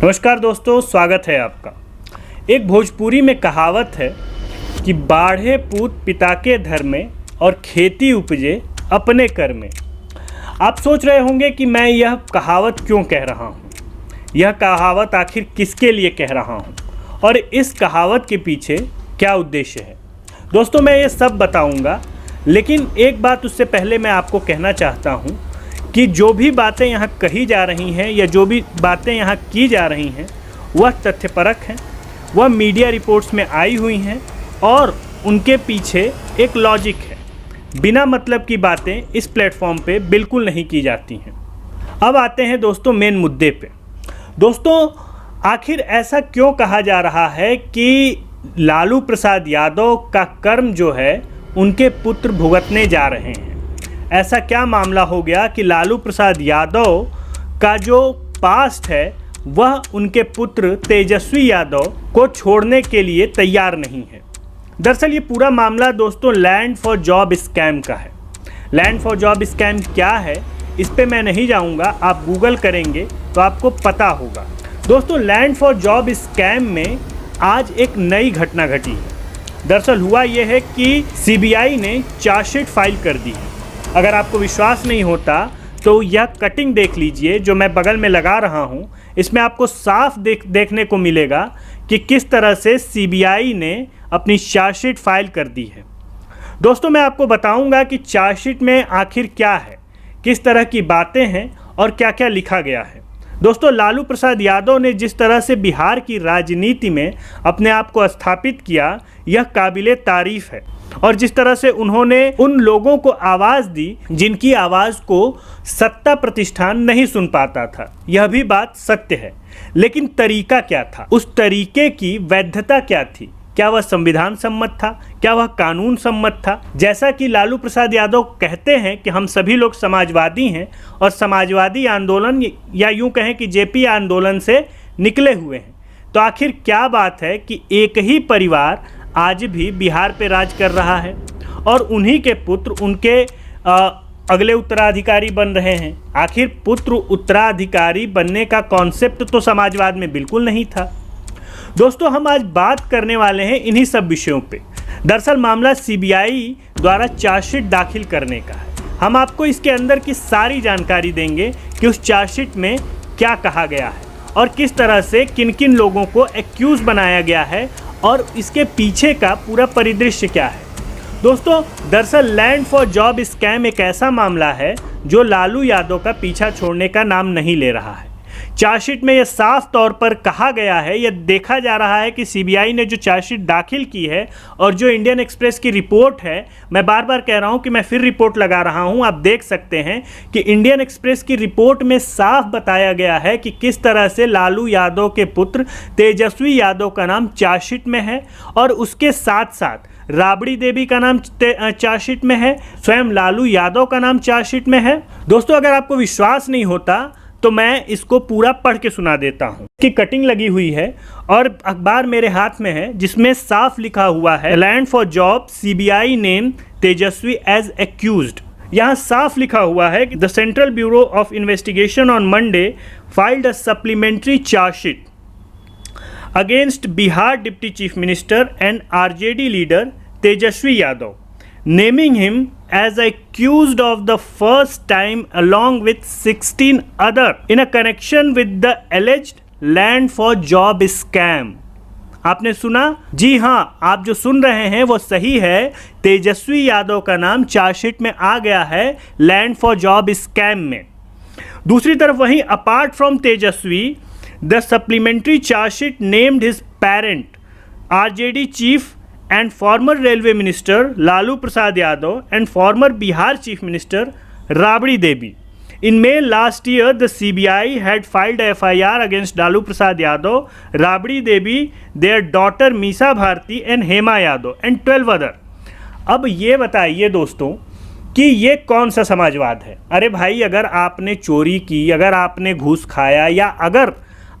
नमस्कार दोस्तों, स्वागत है आपका। एक भोजपुरी में कहावत है कि बाढ़े पूत पिता के धर में और खेती उपजे अपने कर में। आप सोच रहे होंगे कि मैं यह कहावत क्यों कह रहा हूँ, यह कहावत आखिर किसके लिए कह रहा हूँ और इस कहावत के पीछे क्या उद्देश्य है। दोस्तों, मैं ये सब बताऊँगा, लेकिन एक बात उससे पहले मैं आपको कहना चाहता हूँ कि जो भी बातें यहाँ कही जा रही हैं या जो भी बातें यहाँ की जा रही हैं वह तथ्यपरक हैं, वह मीडिया रिपोर्ट्स में आई हुई हैं और उनके पीछे एक लॉजिक है। बिना मतलब की बातें इस प्लेटफॉर्म पे बिल्कुल नहीं की जाती हैं। अब आते हैं दोस्तों मेन मुद्दे पे। दोस्तों, आखिर ऐसा क्यों कहा जा रहा है कि लालू प्रसाद यादव का कर्म जो है उनके पुत्र भुगतने जा रहे हैं? ऐसा क्या मामला हो गया कि लालू प्रसाद यादव का जो पास्ट है वह उनके पुत्र तेजस्वी यादव को छोड़ने के लिए तैयार नहीं है? दरअसल ये पूरा मामला दोस्तों लैंड फॉर जॉब स्कैम का है। लैंड फॉर जॉब स्कैम क्या है इस पे मैं नहीं जाऊंगा, आप गूगल करेंगे तो आपको पता होगा। दोस्तों, लैंड फॉर जॉब स्कैम में आज एक नई घटना घटी है। दरअसल हुआ यह है कि सीबीआई ने चार्जशीट फाइल कर दी है। अगर आपको विश्वास नहीं होता तो यह कटिंग देख लीजिए जो मैं बगल में लगा रहा हूं। इसमें आपको साफ देखने को मिलेगा कि किस तरह से सीबीआई ने अपनी चार्जशीट फाइल कर दी है। दोस्तों, मैं आपको बताऊंगा कि चार्जशीट में आखिर क्या है, किस तरह की बातें हैं और क्या क्या लिखा गया है। दोस्तों, लालू प्रसाद यादव ने जिस तरह से बिहार की राजनीति में अपने आप को स्थापित किया यह काबिले तारीफ है, और जिस तरह से उन्होंने उन लोगों को आवाज़ दी जिनकी आवाज़ को सत्ता प्रतिष्ठान नहीं सुन पाता था, यह भी बात सत्य है। लेकिन तरीका क्या था, उस तरीके की वैधता क्या थी? क्या वह संविधान सम्मत था? क्या वह कानून सम्मत था? जैसा कि लालू प्रसाद यादव कहते हैं कि हम सभी लोग समाजवादी हैं और समाजवादी आंदोलन या यूं कहें कि जेपी आंदोलन से निकले हुए हैं, तो आखिर क्या बात है कि एक ही परिवार आज भी बिहार पे राज कर रहा है और उन्हीं के पुत्र उनके अगले उत्तराधिकारी बन रहे हैं? आखिर पुत्र उत्तराधिकारी बनने का कॉन्सेप्ट तो समाजवाद में बिल्कुल नहीं था। दोस्तों, हम आज बात करने वाले हैं इन्हीं सब विषयों पे। दरअसल मामला सीबीआई द्वारा चार्जशीट दाखिल करने का है। हम आपको इसके अंदर की सारी जानकारी देंगे कि उस चार्जशीट में क्या कहा गया है और किस तरह से किन किन लोगों को एक्यूज बनाया गया है और इसके पीछे का पूरा परिदृश्य क्या है। दोस्तों, दरअसल लैंड फॉर जॉब स्कैम एक ऐसा मामला है जो लालू यादव का पीछा छोड़ने का नाम नहीं ले रहा है। चार्जशीट में यह साफ तौर पर कहा गया है, यह देखा जा रहा है कि सीबीआई ने जो चार्जशीट दाखिल की है और जो इंडियन एक्सप्रेस की रिपोर्ट है, मैं बार बार कह रहा हूं कि मैं फिर रिपोर्ट लगा रहा हूं, आप देख सकते हैं कि इंडियन एक्सप्रेस की रिपोर्ट में साफ बताया गया है कि किस तरह से लालू यादव के पुत्र तेजस्वी यादव का नाम चार्जशीट में है और उसके साथ साथ राबड़ी देवी का नाम चार्जशीट में है, स्वयं लालू यादव का नाम चार्जशीट में है। दोस्तों, अगर आपको विश्वास नहीं होता तो मैं इसको पूरा पढ़ के सुना देता हूँ। कि कटिंग लगी हुई है और अखबार मेरे हाथ में है जिसमें साफ लिखा हुआ है land for job CBI name Tejashwi as accused. यहाँ साफ लिखा हुआ है कि the Central Bureau of Investigation on Monday filed a supplementary chargesheet against Bihar deputy chief minister and RJD leader Tejashwi Yadav, naming him as accused of the first time along with 16 other in a connection with the alleged land for job scam। आपने सुना? जी हाँ, आप जो सुन रहे हैं वो सही है। तेजस्वी यादव का नाम चार्जशीट में आ गया है लैंड फॉर जॉब स्कैम में। दूसरी तरफ वहीं apart from Tejashwi the supplementary chargesheet named his parent RJD chief and former railway minister Lalu Prasad Yadav and former Bihar chief minister Rabdi Devi. In May last year, the CBI had filed a FIR against Lalu Prasad Yadav, Rabdi Devi, their daughter Meesa Bharti and Hema Yadav and 12 other। अब ये बताइए दोस्तों कि ये कौन सा समाजवाद है? अरे भाई, अगर आपने चोरी की, अगर आपने घूस खाया या अगर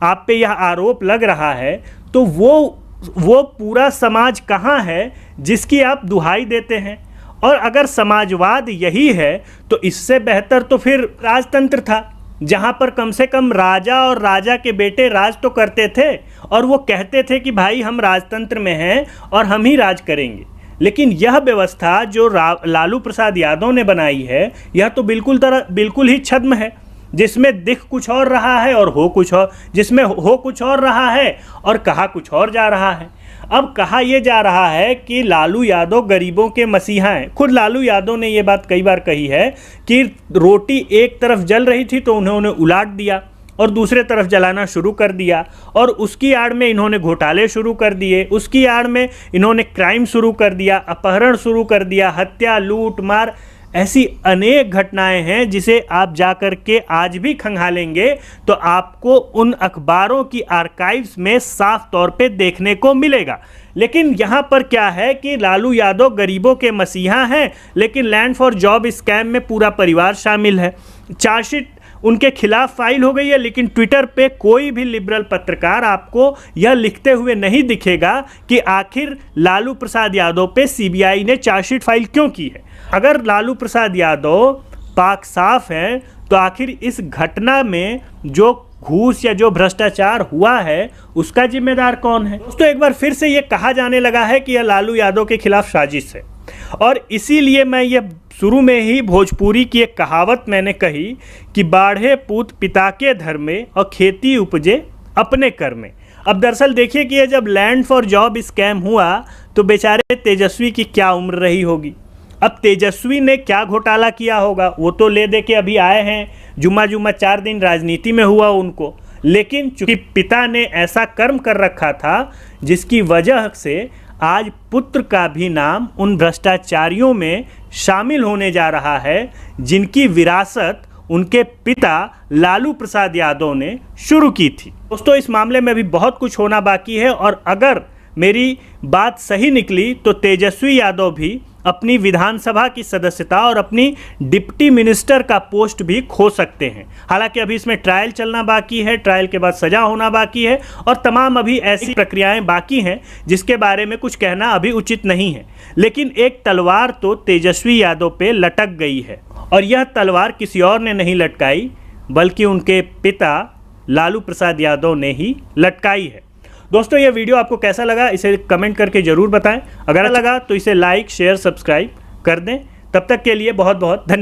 आप पे यह आरोप लग रहा है तो वो पूरा समाज कहाँ है जिसकी आप दुहाई देते हैं? और अगर समाजवाद यही है तो इससे बेहतर तो फिर राजतंत्र था। जहां पर कम से कम राजा और राजा के बेटे राज तो करते थे और वो कहते थे कि भाई हम राजतंत्र में हैं और हम ही राज करेंगे। लेकिन यह व्यवस्था जो लालू प्रसाद यादव ने बनाई है, यह तो बिल्कुल ही छद्म है, जिसमें दिख कुछ और रहा है और हो कुछ और, जिसमें हो कुछ और रहा है और कहा कुछ और जा रहा है। अब कहा यह जा रहा है कि लालू यादव गरीबों के मसीहा हैं। खुद लालू यादव ने यह बात कई बार कही है कि रोटी एक तरफ जल रही थी तो उन्होंने उलाट दिया और दूसरे तरफ जलाना शुरू कर दिया, और उसकी आड़ में इन्होंने घोटाले शुरू कर दिए, उसकी आड़ में इन्होंने क्राइम शुरू कर दिया, अपहरण शुरू कर दिया, हत्या, लूट मार, ऐसी अनेक घटनाएं हैं जिसे आप जाकर के आज भी खंगालेंगे तो आपको उन अखबारों की आर्काइव्स में साफ तौर पे देखने को मिलेगा। लेकिन यहाँ पर क्या है कि लालू यादव गरीबों के मसीहा हैं, लेकिन लैंड फॉर जॉब स्कैम में पूरा परिवार शामिल है। चार्जशीट उनके खिलाफ फाइल हो गई है, लेकिन ट्विटर पे कोई भी लिबरल पत्रकार आपको यह लिखते हुए नहीं दिखेगा कि आखिर लालू प्रसाद यादव पे सीबीआई ने चार्जशीट फाइल क्यों की है। अगर लालू प्रसाद यादव पाक साफ हैं तो आखिर इस घटना में जो घूस या जो भ्रष्टाचार हुआ है उसका जिम्मेदार कौन है। दोस्तों, एक बार फिर से ये कहा जाने लगा है कि यह लालू यादव के खिलाफ साजिश है, और इसीलिए मैं ये शुरू में ही भोजपुरी की एक कहावत मैंने कही कि बाढ़े पूत पिता के धर में और खेती उपजे अपने कर में। अब दरअसल देखिए कि ये जब लैंड फॉर जॉब स्कैम हुआ तो बेचारे तेजस्वी की क्या उम्र रही होगी। अब तेजस्वी ने क्या घोटाला किया होगा, वो तो ले दे के अभी आए हैं, जुम्मा 4 दिन राजनीति में हुआ उनको, लेकिन चूंकि पिता ने ऐसा कर्म कर रखा था जिसकी वजह से आज पुत्र का भी नाम उन भ्रष्टाचारियों में शामिल होने जा रहा है जिनकी विरासत उनके पिता लालू प्रसाद यादव ने शुरू की थी। दोस्तों, इस मामले में भी बहुत कुछ होना बाकी है, और अगर मेरी बात सही निकली तो तेजस्वी यादव भी अपनी विधानसभा की सदस्यता और अपनी डिप्टी मिनिस्टर का पोस्ट भी खो सकते हैं। हालांकि अभी इसमें ट्रायल चलना बाकी है, ट्रायल के बाद सजा होना बाकी है, और तमाम अभी ऐसी प्रक्रियाएं बाकी हैं जिसके बारे में कुछ कहना अभी उचित नहीं है। लेकिन एक तलवार तो तेजस्वी यादव पे लटक गई है, और यह तलवार किसी और ने नहीं लटकाई बल्कि उनके पिता लालू प्रसाद यादव ने ही लटकाई है। दोस्तों, यह वीडियो आपको कैसा लगा इसे कमेंट करके ज़रूर बताएं। अगर अच्छा लगा तो इसे लाइक, शेयर, सब्सक्राइब कर दें। तब तक के लिए बहुत बहुत धन्यवाद।